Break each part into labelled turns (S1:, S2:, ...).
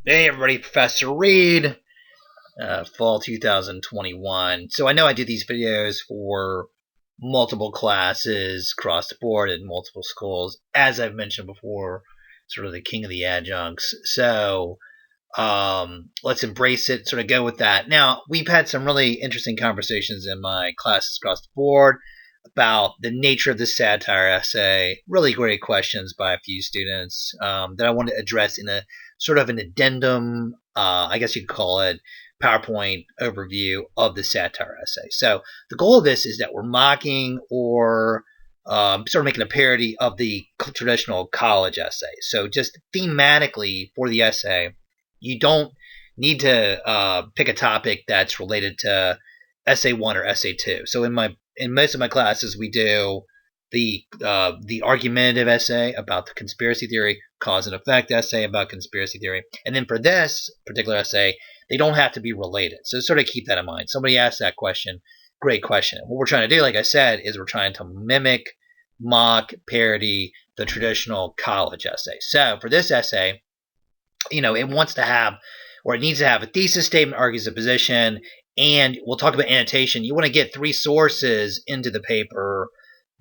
S1: Hey everybody, Professor Reed, fall 2021. So I know I do these videos for multiple classes across the board in multiple schools. As I've mentioned before, sort of the king of the adjuncts. So let's embrace it, sort of go with that. Now, we've had some really interesting conversations in my classes across the board about the nature of the satire essay. Really great questions by a few students that I want to address in a sort of an addendum, I guess you could call it, PowerPoint overview of the satire essay. So the goal of this is that we're mocking or sort of making a parody of the traditional college essay. So just thematically for the essay, you don't need to pick a topic that's related to essay 1 or essay 2. So in most of my classes, we do the argumentative essay about the conspiracy theory, cause and effect essay about conspiracy theory, and then for this particular essay, they don't have to be related. So sort of keep that in mind. Somebody asked that question. Great question. What we're trying to do, like I said, is we're trying to mimic, mock, parody the traditional college essay. So for this essay, it wants to have, or it needs to have, a thesis statement, argues a position, and we'll talk about annotation. You want to get 3 sources into the paper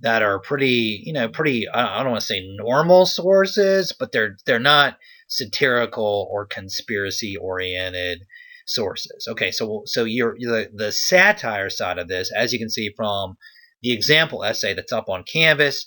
S1: that are pretty, I don't want to say normal sources, but they're not satirical or conspiracy oriented sources. Okay, so the satire side of this, as you can see from the example essay that's up on Canvas,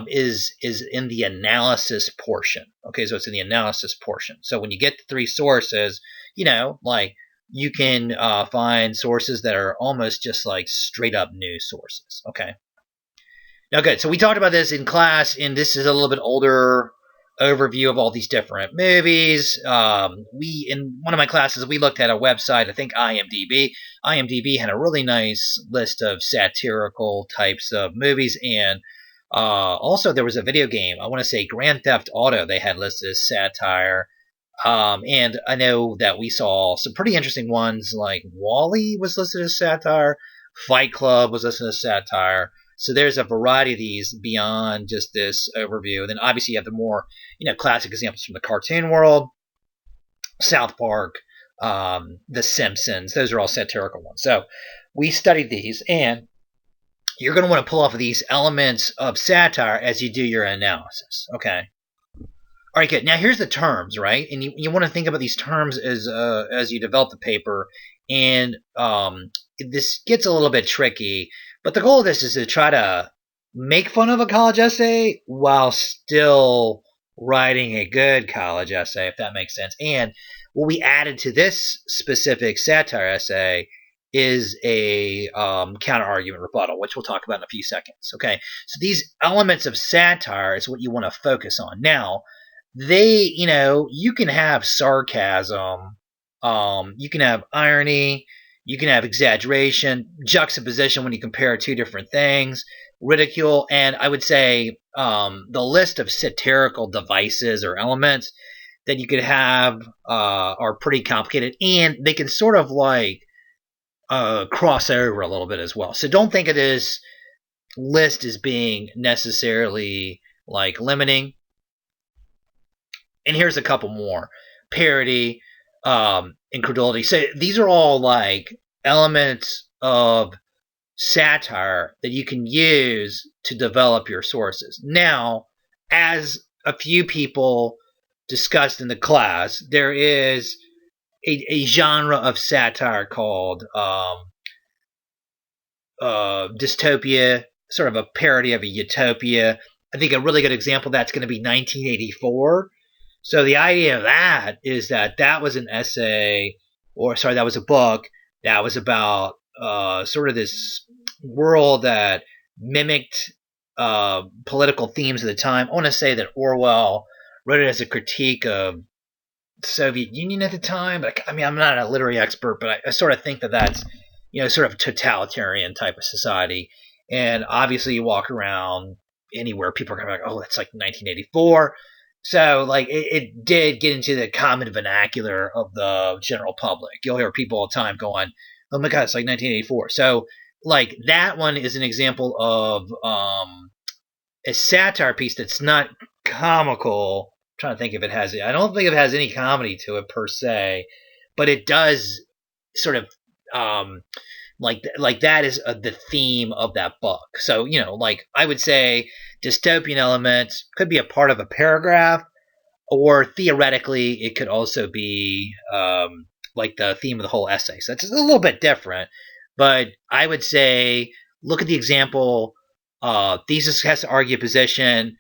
S1: is in the analysis portion. Okay, so it's in the analysis portion. So when you get the 3 sources, like you can find sources that are almost just like straight up news sources. Okay. Now, good. So we talked about this in class, and this is a little bit older overview of all these different movies. In one of my classes, we looked at a website, I think IMDb. IMDb had a really nice list of satirical types of movies, and also there was a video game. I want to say Grand Theft Auto they had listed as satire. And I know that we saw some pretty interesting ones, like Wall-E was listed as satire, Fight Club was listed as satire. So there's a variety of these beyond just this overview. And then obviously you have the more, classic examples from the cartoon world, South Park, The Simpsons. Those are all satirical ones. So we studied these, and you're going to want to pull off of these elements of satire as you do your analysis. Okay. All right, good. Now here's the terms, right? And you want to think about these terms as you develop the paper. And this gets a little bit tricky, but the goal of this is to try to make fun of a college essay while still writing a good college essay, if that makes sense. And what we added to this specific satire essay is a counter-argument rebuttal, which we'll talk about in a few seconds. Okay, so these elements of satire is what you want to focus on. Now, you can have sarcasm, you can have irony, you can have exaggeration, juxtaposition when you compare 2 different things, ridicule, and I would say the list of satirical devices or elements that you could have are pretty complicated, and they can sort of like cross over a little bit as well. So don't think of this list as being necessarily like limiting. And here's a couple more. Parody, incredulity. So these are all like elements of satire that you can use to develop your sources. Now, as a few people discussed in the class, there is a genre of satire called dystopia, sort of a parody of a utopia. I think a really good example of that's going to be 1984. So the idea of that is that was an essay, that was a book that was about sort of this world that mimicked political themes of the time. I want to say that Orwell wrote it as a critique of the Soviet Union at the time. But I'm not a literary expert, but I sort of think that that's sort of a totalitarian type of society. And obviously, you walk around anywhere, people are going to be like, "Oh, that's like 1984." So, like, it did get into the common vernacular of the general public. You'll hear people all the time going, "Oh my God, it's like 1984." So, like, that one is an example of a satire piece that's not comical, trying to think if it has. I don't think it has any comedy to it per se, but it does sort of like that is the theme of that book. So like I would say, dystopian elements could be a part of a paragraph, or theoretically, it could also be like the theme of the whole essay. So it's a little bit different, but I would say look at the example. Thesis has to argue a position.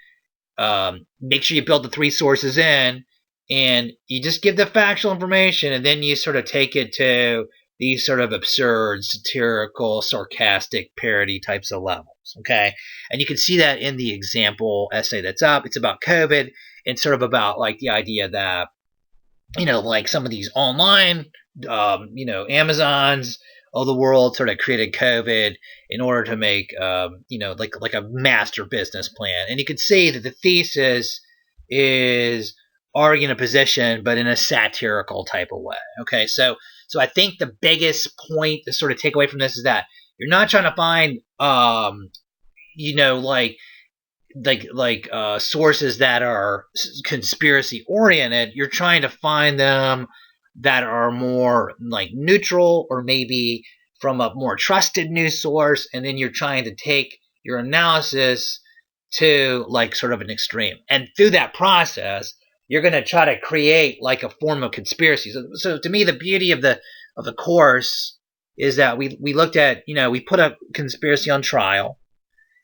S1: Make sure you build the three sources in, and you just give the factual information, and then you sort of take it to these sort of absurd, satirical, sarcastic, parody types of levels. Okay, and you can see that in the example essay that's up. It's about COVID, and sort of about like the idea that like some of these online, Amazons of the world sort of created COVID in order to make, like a master business plan. And you could see that the thesis is arguing a position, but in a satirical type of way. Okay, so I think the biggest point to sort of take away from this is that you're not trying to find, sources that are conspiracy oriented. You're trying to find them that are more like neutral, or maybe from a more trusted news source, and then you're trying to take your analysis to like sort of an extreme. And through that process, you're going to try to create like a form of conspiracy. So to me, the beauty of the course is that we looked at, we put a conspiracy on trial,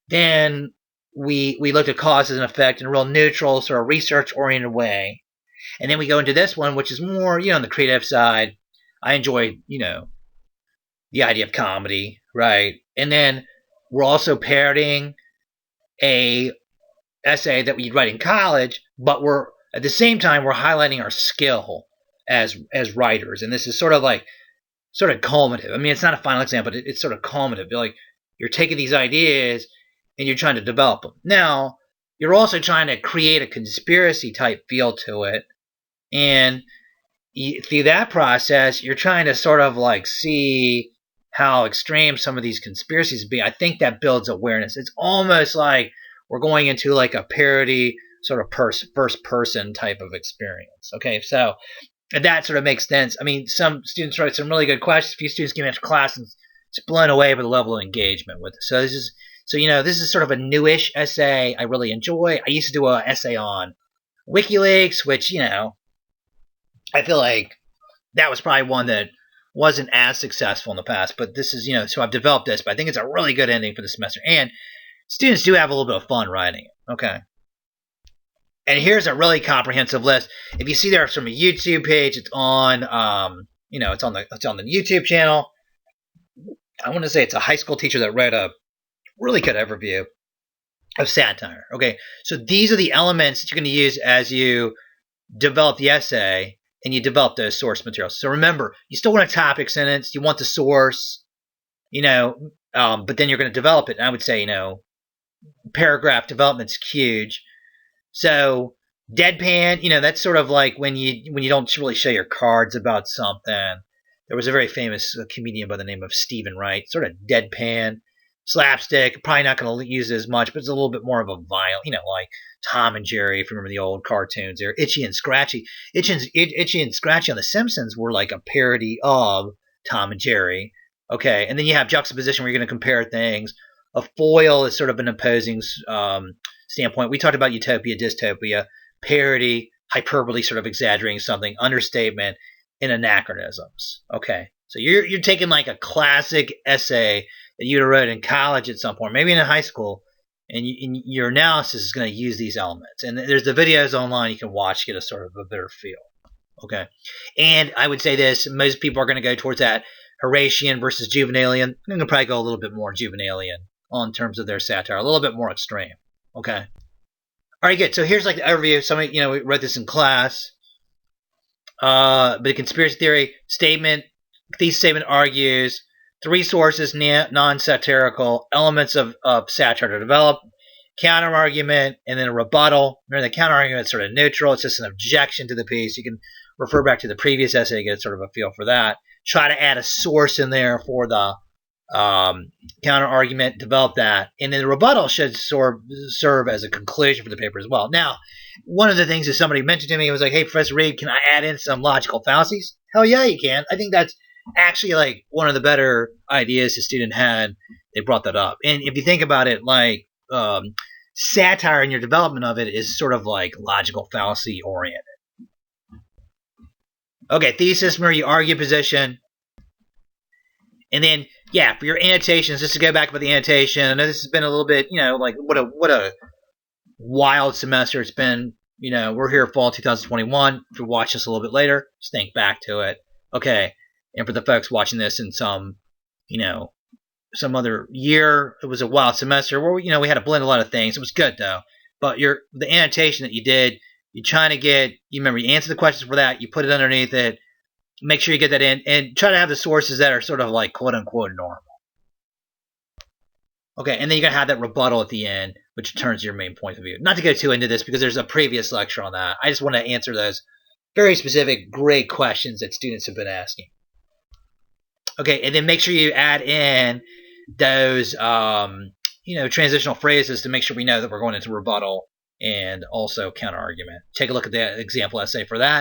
S1: then we looked at causes and effect in a real neutral, sort of research-oriented way. And then we go into this one, which is more, on the creative side. I enjoy, the idea of comedy, right? And then we're also parodying a essay that we'd write in college, but we're at the same time we're highlighting our skill as writers. And this is sort of culminative. I mean, it's not a final exam, but it's sort of culminative. You're taking these ideas and you're trying to develop them. Now, you're also trying to create a conspiracy type feel to it. And through that process, you're trying to sort of like see how extreme some of these conspiracies be. I think that builds awareness. It's almost like we're going into like a parody sort of first person type of experience. Okay, so that sort of makes sense. I mean, some students write some really good questions. A few students came into class and it's blown away by the level of engagement with it. So this is sort of a newish essay I really enjoy. I used to do an essay on WikiLeaks, which, I feel like that was probably one that wasn't as successful in the past. But this is, so I've developed this, but I think it's a really good ending for the semester. And students do have a little bit of fun writing it. Okay. And here's a really comprehensive list. If you see there from a YouTube page, it's on, it's on the YouTube channel. I want to say it's a high school teacher that wrote a really good overview of satire. Okay, so these are the elements that you're going to use as you develop the essay and you develop those source materials. So remember, you still want a topic sentence, you want the source, but then you're going to develop it. And I would say, paragraph development's huge. So deadpan, that's sort of like when you don't really show your cards about something. There was a very famous comedian by the name of Stephen Wright, sort of deadpan. Slapstick, probably not going to use it as much, but it's a little bit more of a violent, like Tom and Jerry, if you remember the old cartoons there. Itchy and Scratchy. Itchy and Scratchy on The Simpsons were like a parody of Tom and Jerry. Okay, and then you have Juxtaposition, where you're going to compare things. A foil is sort of an opposing standpoint. We talked about utopia, dystopia, parody, hyperbole, sort of exaggerating something, understatement, and anachronisms. Okay, so you're taking like a classic essay that you'd have wrote in college at some point, maybe in high school, and your analysis is going to use these elements. And there's the videos online you can watch to get a sort of a better feel. Okay, and I would say this: most people are going to go towards that Horatian versus Juvenalian. I'm going to probably go a little bit more Juvenalian on terms of their satire, a little bit more extreme. Okay, all right, good. So here's like the overview. Somebody, we read this in class. But the conspiracy theory statement, thesis statement argues three sources, non-satirical elements of satire to develop, counter-argument, and then a rebuttal. Remember, the counter-argument is sort of neutral. It's just an objection to the piece. You can refer back to the previous essay to get sort of a feel for that. Try to add a source in there for the counter argument, develop that, and then the rebuttal should serve as a conclusion for the paper as well. Now, one of the things that somebody mentioned to me was like, "Hey, Professor Reed, can I add in some logical fallacies?" Hell yeah, you can. I think that's actually like one of the better ideas the student had. They brought that up, and if you think about it, like satire in your development of it is sort of like logical fallacy oriented. Okay, thesis where you argue position. And then, yeah, for your annotations, just to go back about the annotation, I know this has been a little bit, like what a wild semester it's been. We're here fall 2021. If you watch this a little bit later, just think back to it. Okay, and for the folks watching this in some some other year, it was a wild semester where we had to blend a lot of things. It was good though. But the annotation that you did, you're trying to get, you answer the questions for that, you put it underneath it. Make sure you get that in, and try to have the sources that are sort of like quote-unquote normal. Okay, and then you're going to have that rebuttal at the end, which turns your main point of view. Not to go too into this, because there's a previous lecture on that. I just want to answer those very specific, great questions that students have been asking. Okay, and then make sure you add in those, transitional phrases to make sure we know that we're going into rebuttal and also counter-argument. Take a look at the example essay for that.